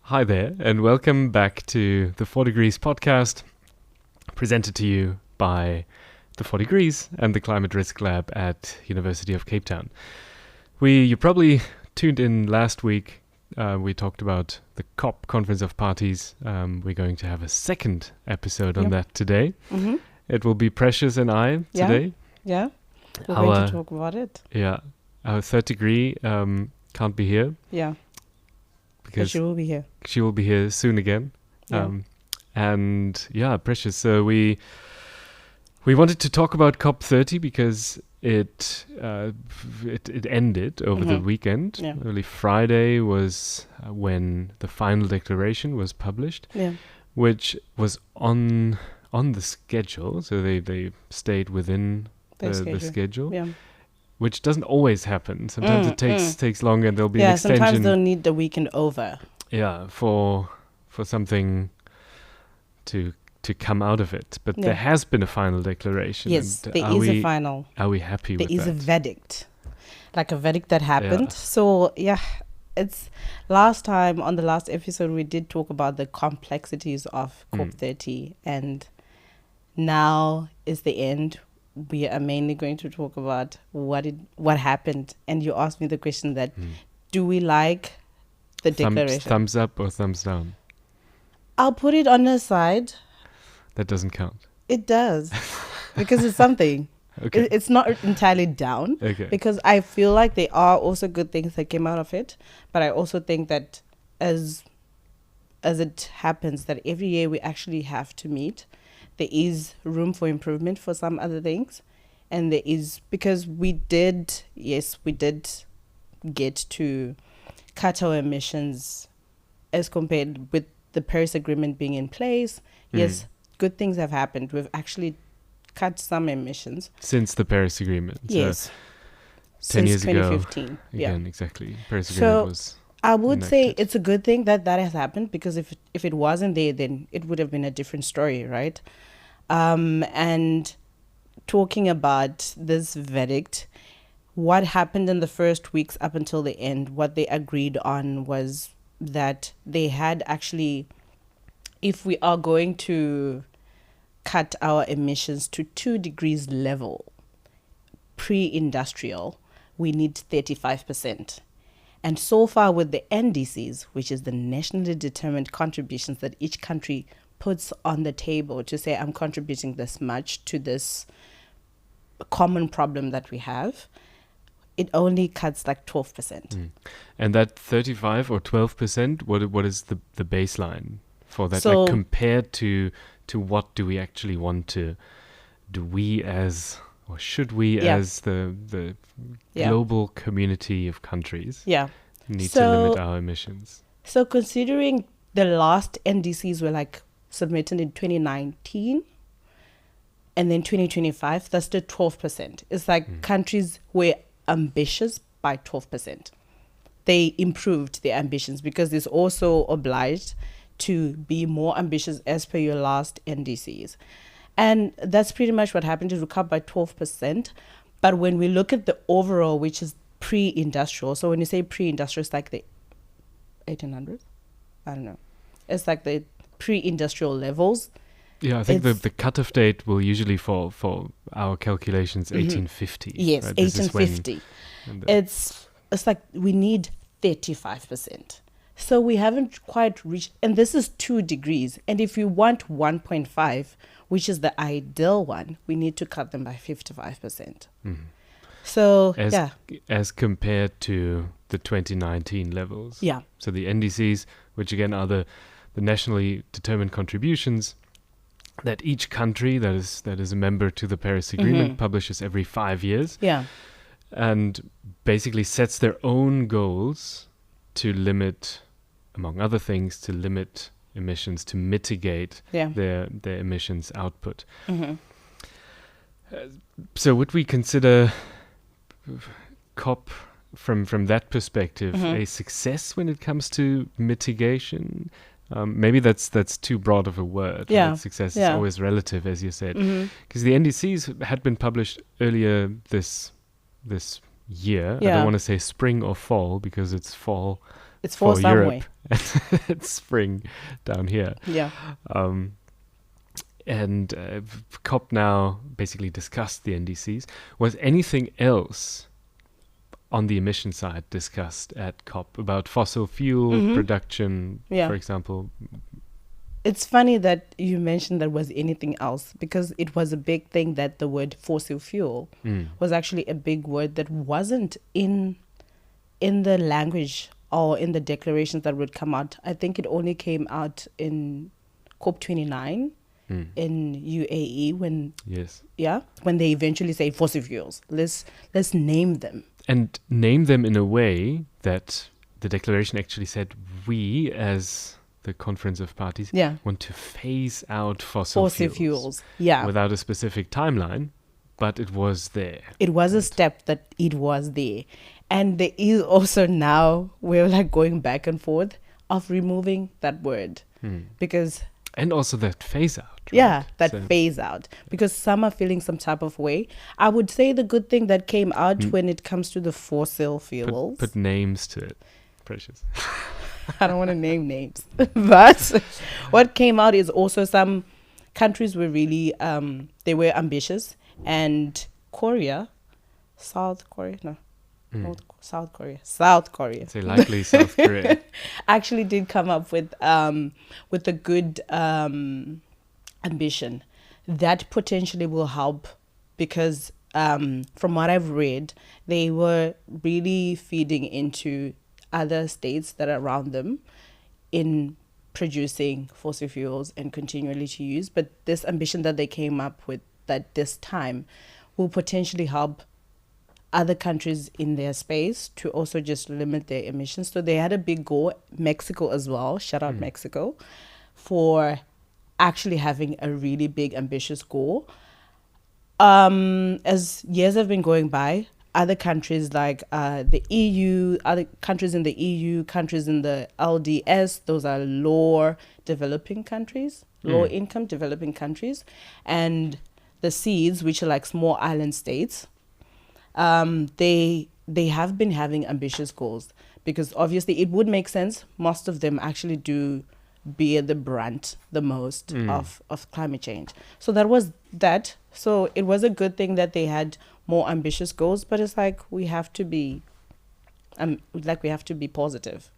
Hi there, and welcome back to the 4 Degrees podcast, presented to you by the 4 Degrees and the Climate Risk Lab at University of Cape Town. You probably tuned in last week. We talked about the COP Conference of Parties. We're going to have a second episode on that today. Mm-hmm. It will be Precious and I today. Yeah, we're going to talk about it. Yeah, our third degree can't be here. Yeah. Because she will be here. She will be here soon again. Yeah. And yeah, Precious. So we wanted to talk about COP30 because it ended over the weekend. Yeah. Early Friday was when the final declaration was published, which was on the schedule. So they stayed within the schedule. Yeah. Which doesn't always happen. Sometimes it takes longer and there'll be an extension. Yeah, sometimes they'll need the weekend over. Yeah, for something to come out of it. But there has been a final declaration. Yes, there is a final. Are we happy with that? There is a verdict. Like a verdict that happened. Yeah. So, it's last time on the last episode we did talk about the complexities of COP30 and now is the end. We are mainly going to talk about what happened. And you asked me the question that, do we like the declaration? Thumbs up or thumbs down? I'll put it on the side. That doesn't count. It does. Because it's something. Okay. It's not entirely down. Okay. Because I feel like there are also good things that came out of it. But I also think that as it happens, that every year we actually have to meet. There is room for improvement for some other things. And there is, because we did get to cut our emissions as compared with the Paris Agreement being in place. Yes, good things have happened. We've actually cut some emissions. Since the Paris Agreement. Yes. 10 years Since 2015. ago. Again, exactly. Paris Agreement was I would enacted. say it's a good thing that has happened, because if it wasn't there, then it would have been a different story, right? And talking about this verdict, what happened in the first weeks up until the end, what they agreed on was that they had actually, if we are going to cut our emissions to 2 degrees level, pre-industrial, we need 35%. And so far with the NDCs, which is the nationally determined contributions that each country puts on the table to say, I'm contributing this much to this common problem that we have, it only cuts like 12%. And that 35 or 12%, what is the baseline for that? So, like compared to what do we actually want to, should we as the global community of countries need to limit our emissions? So considering the last NDCs were like submitted in 2019 and then 2025, that's the 12%. It's like countries were ambitious by 12%. They improved their ambitions because it's also obliged to be more ambitious as per your last NDCs. And that's pretty much what happened, is we cut by 12%. But when we look at the overall, which is pre-industrial, so when you say pre-industrial, it's like the 1800s? I don't know. It's like the pre-industrial levels. Yeah, I think the cutoff date will usually for our calculations 1850. Yes, right? 1850. It's like we need 35%. So we haven't quite reached, and this is 2 degrees. And if you want 1.5, which is the ideal one, we need to cut them by 55%. So, as compared to the 2019 levels. Yeah. So the NDCs, which again are the nationally determined contributions that each country that is a member to the Paris Agreement publishes every 5 years. Yeah. And basically sets their own goals to limit, among other things, to limit emissions, to mitigate their emissions output. So would we consider COP from that perspective a success when it comes to mitigation? Maybe that's too broad of a word. Yeah. Right? Success is always relative, as you said, because the NDCs had been published earlier this year. I don't want to say spring or fall because it's fall It's for Europe. It's spring down here. Yeah. And COP now basically discussed the NDCs. Was anything else on the emission side discussed at COP about fossil fuel production, for example? It's funny that you mentioned there was anything else, because it was a big thing that the word fossil fuel was actually a big word that wasn't in the language or in the declarations that would come out. I think it only came out in COP29 in UAE when they eventually say fossil fuels. Let's name them. And name them in a way that the declaration actually said we as the Conference of Parties want to phase out fossil fuels. Yeah. Without a specific timeline, but it was there. It was a step that it was there. And there is also now, we're like going back and forth of removing that word. Because... And also that phase out. Right? Yeah, phase out. Because some are feeling some type of way. I would say the good thing that came out when it comes to the fossil fuels. Put names to it. Precious. I don't want to name names. But what came out is also some countries were really, they were ambitious. And South Korea. Say likely South Korea. Actually did come up with a good ambition that potentially will help, because from what I've read, they were really feeding into other states that are around them in producing fossil fuels and continually to use. But this ambition that they came up with that this time will potentially help other countries in their space to also just limit their emissions. So they had a big goal, Mexico as well, shout out Mexico, for actually having a really big ambitious goal. As years have been going by, other countries like the EU, other countries in the EU, countries in the LDS, those are low income developing countries, and the seeds, which are like small island states, they have been having ambitious goals, because obviously it would make sense. Most of them actually do bear the brunt the most of climate change. So that was that. So it was a good thing that they had more ambitious goals, but it's like we have to be positive.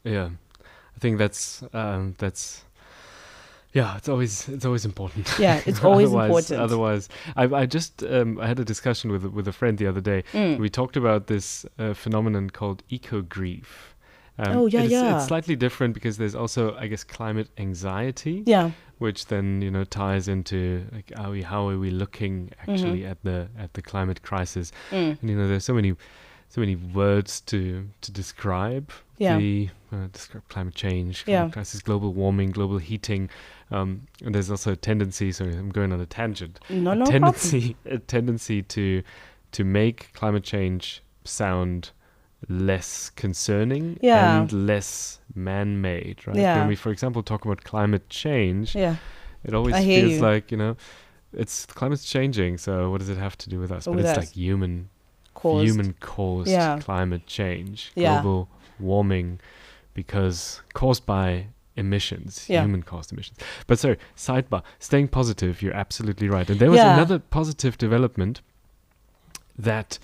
Yeah, I think that's yeah, it's always important. Yeah, it's always important. Otherwise, I just I had a discussion with a friend the other day. We talked about this phenomenon called eco grief. It's slightly different because there's also, I guess, climate anxiety. Yeah. Which then ties into like how are we looking actually at the climate crisis? And there's so many words to describe describe climate change, climate crisis, global warming, global heating, and there's also a tendency. Sorry, I'm going on a tangent. No A tendency to make climate change sound less concerning and less man-made, right? When we, for example, talk about climate change, it always feels like it's climate's changing. So what does it have to do with us? But it's like human caused climate change, global warming, because caused by emissions, human caused emissions. But sorry, sidebar, staying positive, you're absolutely right. And there was another positive development that,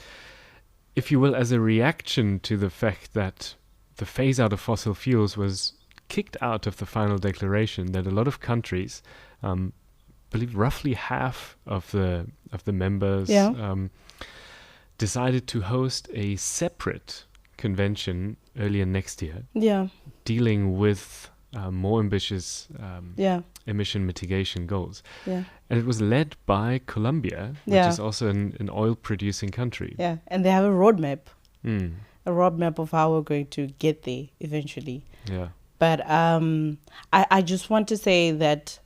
if you will, as a reaction to the fact that the phase out of fossil fuels was kicked out of the final declaration, that a lot of countries, I believe roughly half of the members, decided to host a separate convention earlier next year, dealing with more ambitious emission mitigation goals. And it was led by Colombia, which is also an oil-producing country. Yeah, and they have a roadmap. A roadmap of how we're going to get there eventually. Yeah. But I just want to say that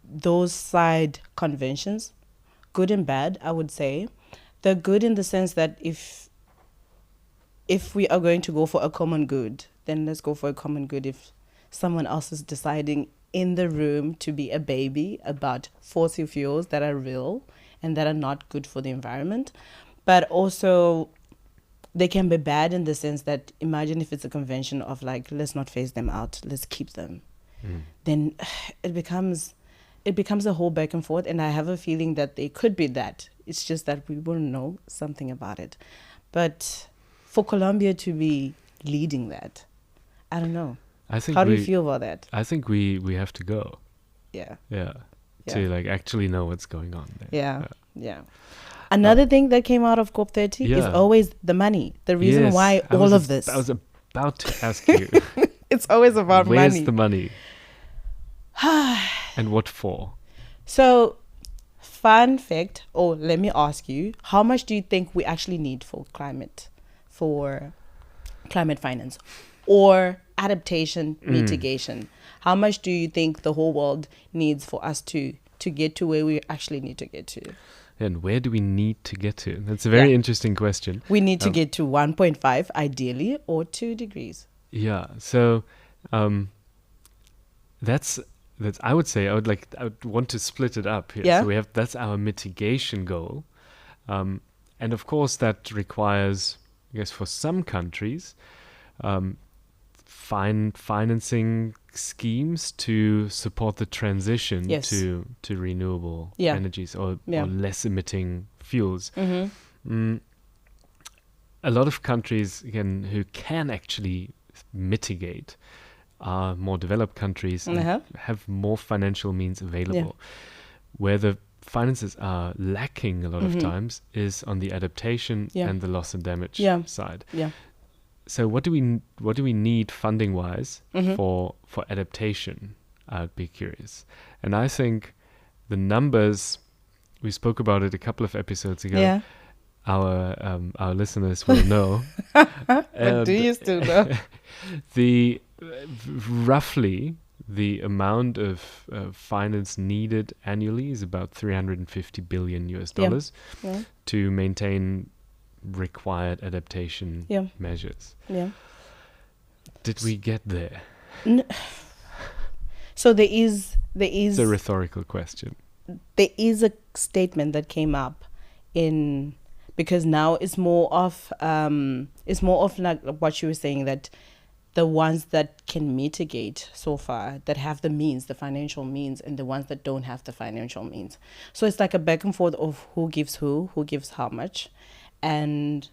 those side conventions, good and bad, I would say, they're good in the sense that if we are going to go for a common good, then let's go for a common good. If someone else is deciding in the room to be a baby about fossil fuels that are real and that are not good for the environment. But also, they can be bad in the sense that, imagine if it's a convention of like, let's not phase them out, let's keep them. Then it becomes a whole back and forth, and I have a feeling that they could be that. It's just that we will know something about it. But for Colombia to be leading that, I don't know. How do you feel about that? I think we have to go. Yeah. To like actually know what's going on there. Yeah. Another thing that came out of COP30 is always the money. The reason why all of this. I was about to ask you. It's always about money. Where's the money? And what for? So, fun fact, let me ask you, how much do you think we actually need for climate finance or adaptation mitigation? How much do you think the whole world needs for us to get to where we actually need to get to? And where do we need to get to? That's a very interesting question. We need to get to 1.5 ideally, or 2 degrees. Yeah. So that's I would say I would want to split it up here. Yeah. So that's our mitigation goal. And of course that requires, I guess, for some countries, financing schemes to support the transition to renewable energies or less emitting fuels. A lot of countries, again, who can actually mitigate are more developed countries and have more financial means available. Where the finances are lacking a lot of times is on the adaptation and the loss and damage side. So what do we need funding wise for adaptation? I'd be curious. And I think the numbers, we spoke about it a couple of episodes ago. Our listeners will know. But do you still know? Roughly the amount of finance needed annually is about $350 billion to maintain required adaptation measures. Did we get there? So there is it's a rhetorical question. There is a statement that came up because now it's more of like what you were saying, that the ones that can mitigate so far, that have the means, the financial means, and the ones that don't have the financial means. So it's like a back and forth of who gives how much. And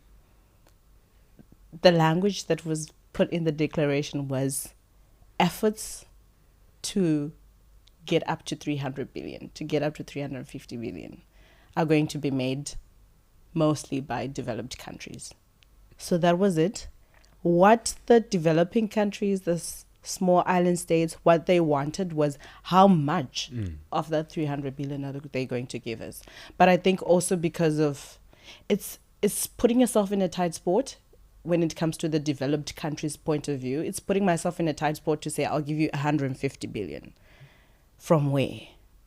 the language that was put in the declaration was efforts to get up to 300 billion, to get up to 350 billion are going to be made mostly by developed countries. So that was it. What the developing countries, the small island states, what they wanted was how much of that 300 billion are they going to give us. But I think also because of it's putting yourself in a tight spot when it comes to the developed countries' point of view. It's putting myself in a tight spot to say, I'll give you 150 billion. From where?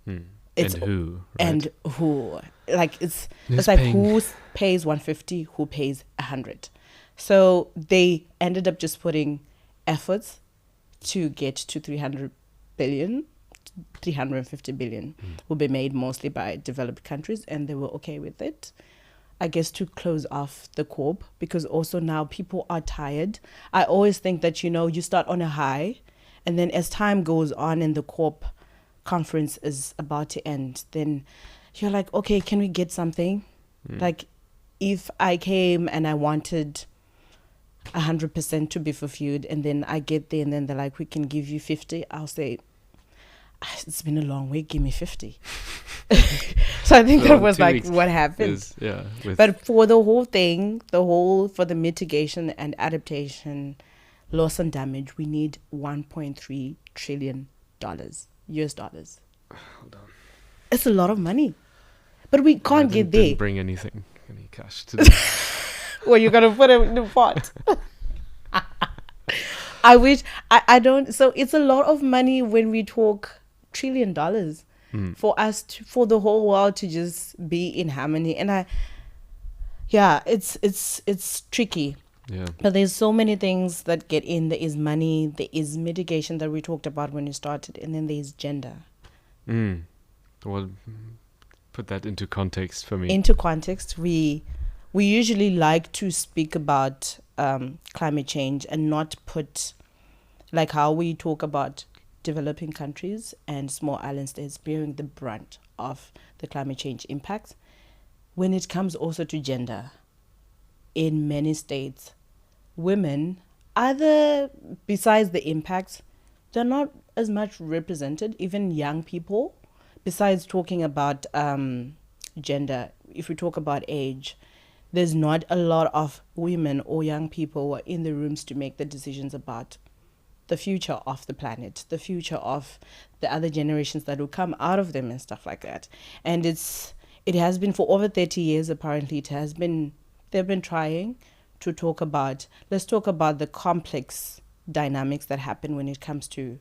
And who? Right? And who? Like it's like who pays 150, who pays 100. So they ended up just putting efforts to get to 350 billion will be made mostly by developed countries, and they were okay with it. I guess to close off the COP, because also now people are tired. I always think that, you start on a high, and then as time goes on and the COP conference is about to end, then you're like, okay, can we get something? Like if I came and I wanted 100% to be fulfilled, and then I get there and then they're like, we can give you 50, I'll say, it's been a long week, give me 50. So I think that was like what happened. But for the whole thing, for the mitigation and adaptation, loss and damage, we need $1.3 trillion US dollars. Hold on. It's a lot of money, but we can't get there. Didn't bring any cash today. Well, you're gonna put it in the pot. I wish I don't. So it's a lot of money when we talk $1 trillion for us for the whole world to just be in harmony. And it's tricky. Yeah. But there's so many things that get in. There is money. There is mitigation that we talked about when you started, and then there's gender. Well, put that into context for me. Into context, we we usually like to speak about climate change and not put, like how we talk about developing countries and small island states bearing the brunt of the climate change impacts. When it comes also to gender, in many states, women, either besides the impacts, they're not as much represented, even young people, besides talking about gender. If we talk about age, there's not a lot of women or young people who are in the rooms to make the decisions about the future of the planet, the future of the other generations that will come out of them and stuff like that. And it has been for over 30 years, apparently. They've been trying to talk about, let's talk about the complex dynamics that happen when it comes to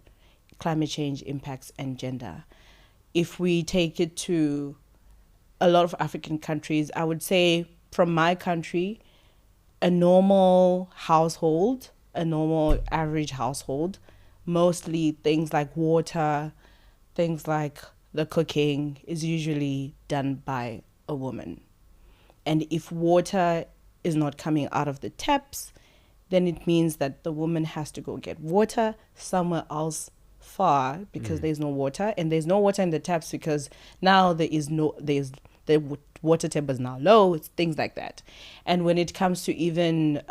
climate change impacts and gender. If we take it to a lot of African countries, I would say from my country, a normal household, a normal average household, mostly things like water, things like the cooking is usually done by a woman. And if water is not coming out of the taps, then it means that the woman has to go get water somewhere else far because there's no water, and there's no water in the taps because now the water table is now low. It's things like that. And when it comes to even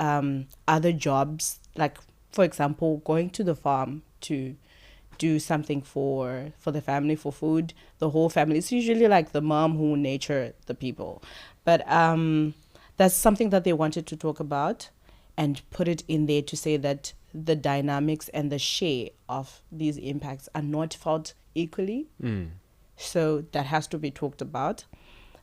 other jobs, like for example, going to the farm to do something for the family, for food, the whole family. It's usually like the mom who nurture the people. But that's something that they wanted to talk about and put it in there to say that the dynamics and the share of these impacts are not felt equally. So that has to be talked about.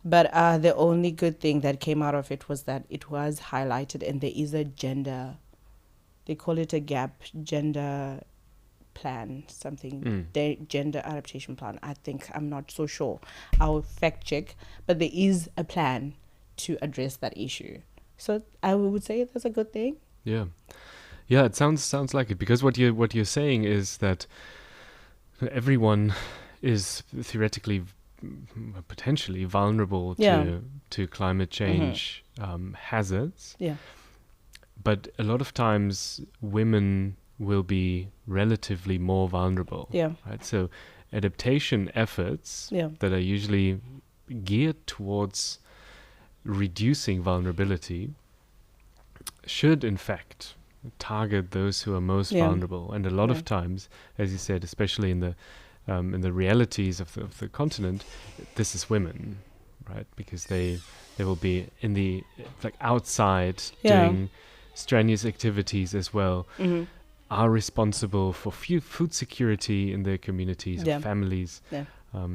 But the only good thing that came out of it was that it was highlighted, and there is a gender, they call it a gap gender plan, something, gender adaptation plan. I think, I'm not so sure. I'll fact check. But there is a plan to address that issue. So I would say that's a good thing. Yeah. Yeah, it sounds like it, because what you're saying is that everyone is theoretically potentially vulnerable to climate change hazards. Yeah. But a lot of times women will be relatively more vulnerable. Yeah. Right? So adaptation efforts that are usually geared towards reducing vulnerability should in fact target those who are most vulnerable. And a lot of times, as you said, especially in the realities of the continent, this is women, right? Because they will be in the outside doing strenuous activities as well, are responsible for food security in their communities, or families. Yeah.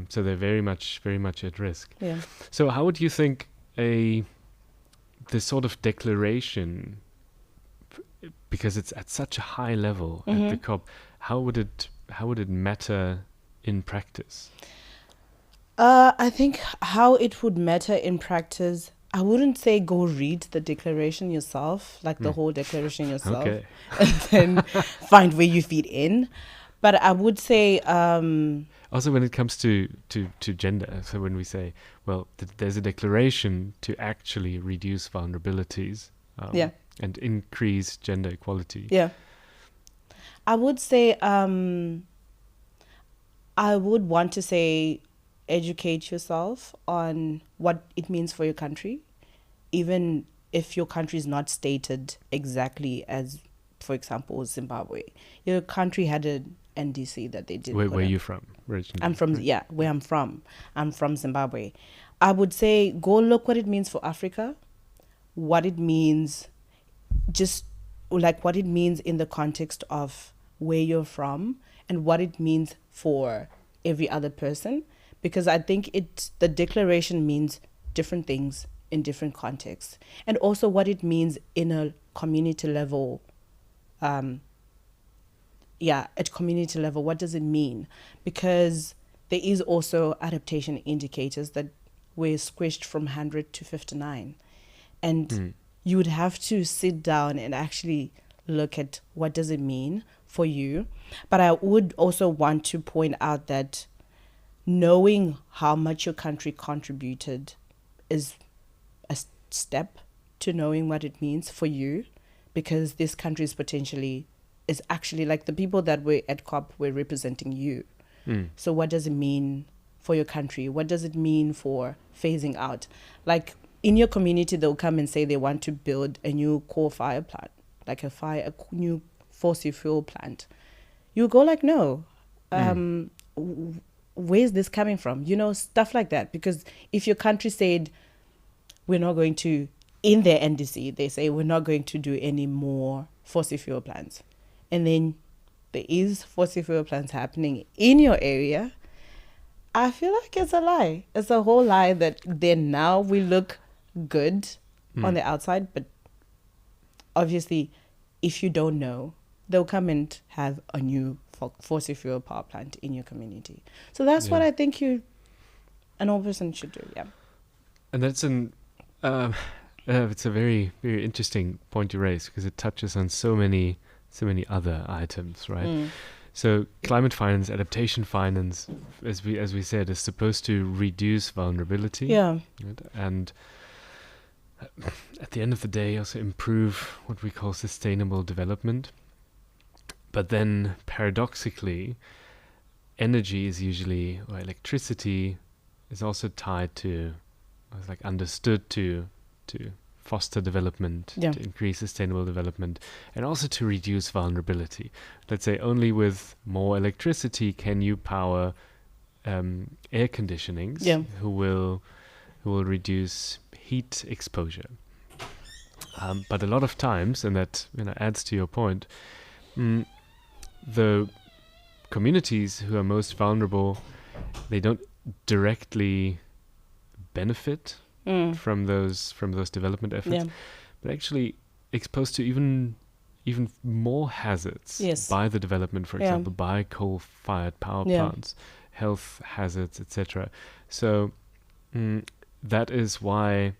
So they're very much at risk. Yeah. So how would you think this sort of declaration, because it's at such a high level at the COP, how would it matter in practice? I think how it would matter in practice, I wouldn't say go read the declaration yourself, like the whole declaration yourself, and then find where you fit in. But I would say also when it comes to gender, so when we say, well, there's a declaration to actually reduce vulnerabilities and increase gender equality. Yeah. I would say I would want to say educate yourself on what it means for your country, even if your country is not stated exactly as, for example, Zimbabwe. Your country had an NDC that they did. Where are you from originally? I'm from, where I'm from. I'm from Zimbabwe. I would say go look what it means for Africa, what it means, just like what it means in the context of where you're from, and what it means for every other person. Because I think the declaration means different things in different contexts. And also what it means in a community level. At community level, what does it mean? Because there is also adaptation indicators that were squished from 100 to 59. And you would have to sit down and actually look at what does it mean for you. But I would also want to point out that knowing how much your country contributed is a step to knowing what it means for you, because this country is actually like the people that were at COP were representing you. So what does it mean for your country? What does it mean for phasing out? Like in your community, they'll come and say they want to build a new coal fire plant, like a new fossil fuel plant. You go like, no, where's this coming from? Stuff like that. Because if your country said, we're not going to, in their NDC, they say we're not going to do any more fossil fuel plants. And then there is fossil fuel plants happening in your area. I feel like it's a lie. It's a whole lie that then now we look good on the outside. But obviously, if you don't know, they'll come and have a new fossil fuel power plant in your community. So that's what I think an old person should do. Yeah. And that's it's a very, very interesting point you raise, because it touches on so many other items, right? So climate finance, adaptation finance, as we said, is supposed to reduce vulnerability. Yeah. Right? And at the end of the day, also improve what we call sustainable development. But then paradoxically, energy is usually, or electricity is also tied to, it's like understood to foster development, to increase sustainable development, and also to reduce vulnerability. Let's say only with more electricity can you power air conditionings who will reduce heat exposure. But a lot of times, and that adds to your point, the communities who are most vulnerable, they don't directly benefit from those development efforts, but actually exposed to even more hazards by the development, for example, by coal-fired power plants, health hazards, etc. So that is why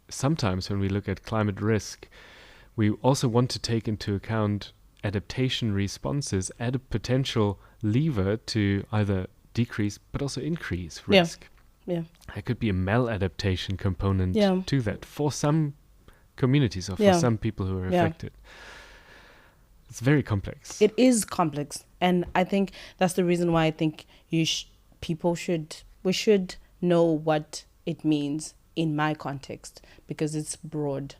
sometimes when we look at climate risk, we also want to take into account adaptation responses at a potential lever to either decrease but also increase risk. Yeah. There could be a maladaptation component to that for some communities or for some people who are affected. It's very complex. It is complex. And I think that's the reason why I think we should know what it means in my context, because it's broad.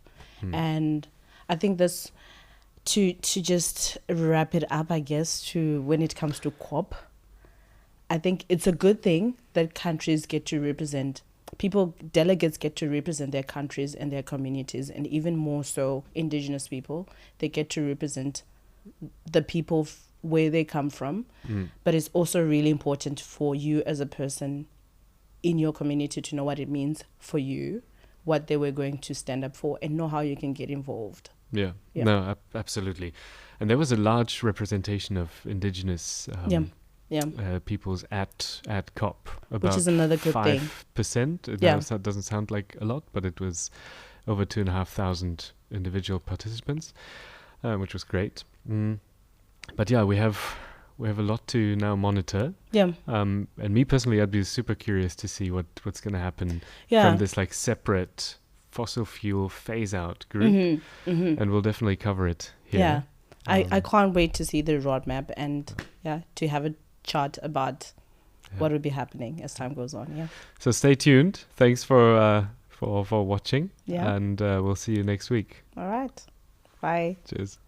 And I think that's to just wrap it up, I guess, to when it comes to COP. I think it's a good thing that countries get to represent, delegates get to represent their countries and their communities, and even more so indigenous people. They get to represent the people where they come from. But it's also really important for you as a person in your community to know what it means for you, what they were going to stand up for, and know how you can get involved. No, absolutely. And there was a large representation of indigenous peoples at COP, about which is another good 5%. It doesn't sound like a lot, but it was over 2,500 individual participants, which was great. But we have a lot to now monitor. And me personally, I'd be super curious to see what's going to happen from this like separate fossil fuel phase out group, and we'll definitely cover it here. I can't wait to see the roadmap and to have a chart about what will be happening as time goes on. So stay tuned. Thanks for watching, and we'll see you next week. All right. Bye. Cheers.